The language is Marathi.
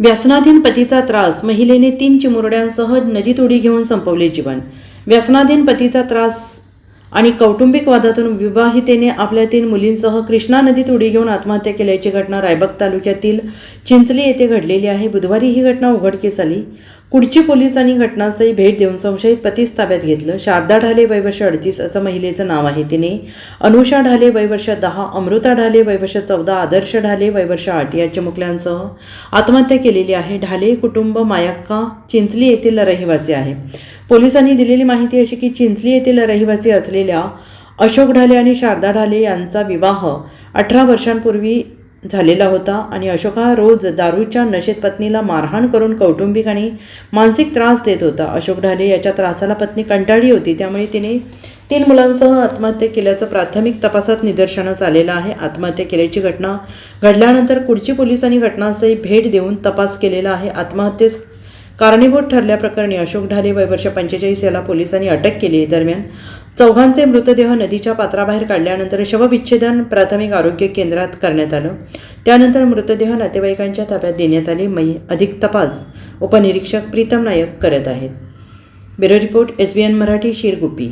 व्यसनाधीन पतीचा त्रास, महिलेने 3 चिमुरड्यांसह नदीत उडी घेऊन संपवले जीवन. व्यसनाधीन पतीचा त्रास आणि कौटुंबिक वादातून विवाहितेने आपल्या 3 मुलींसह कृष्णा नदीत उडी घेऊन आत्महत्या केल्याची घटना रायबक तालुक्यातील चिंचली येथे घडलेली आहे. बुधवारी ही घटना उघडकीस आली. कुडची पोलिसांनी घटनास्थळी भेट देऊन संशयित पतीस ताब्यात घेतलं. शारदा ढाले वय वर्ष 38 असं महिलेचं नाव आहे. तिने अनुषा ढाले वय वर्ष 10, अमृता ढाले वय वर्ष 14, आदर्श ढाले वय वर्ष 8 या चिमुकल्यांसह आत्महत्या केलेली आहे. ढाले कुटुंब मायक्का चिंचली येथील रहिवासी आहे. पोलिसांनी दिलेली माहिती अशी की चिंचली येथील रहिवासी असलेल्या अशोक ढाले आणि शारदा ढाले यांचा विवाह 18 वर्षांपूर्वी झालेला होता आणि अशोक हा रोज दारूच्या नशेत पत्नीला मारहाण करून कौटुंबिक आणि मानसिक त्रास देत होता. अशोक ढाले याच्या त्रासाला पत्नी कंटाळली होती, त्यामुळे तिने 3 मुलांसह आत्महत्या केल्याचं प्राथमिक तपासात निदर्शनास आलेलं आहे. आत्महत्या केल्याची घटना घडल्यानंतर कुडची पोलिसांनी घटनास्थळी भेट देऊन तपास केलेला आहे. आत्महत्येस कारणीभूत ठरल्याप्रकरणी अशोक ढाले वय वर्ष 45 याला पोलिसांनी अटक केली. दरम्यान चौघांचे मृतदेह नदीच्या पात्राबाहेर काढल्यानंतर शवविच्छेदन प्राथमिक आरोग्य केंद्रात करण्यात आलं. त्यानंतर मृतदेह नातेवाईकांच्या ताब्यात देण्यात आले. अधिक तपास उपनिरीक्षक प्रीतम नायक करत आहेत. Bureau report SBN Marathi, Shirguppi.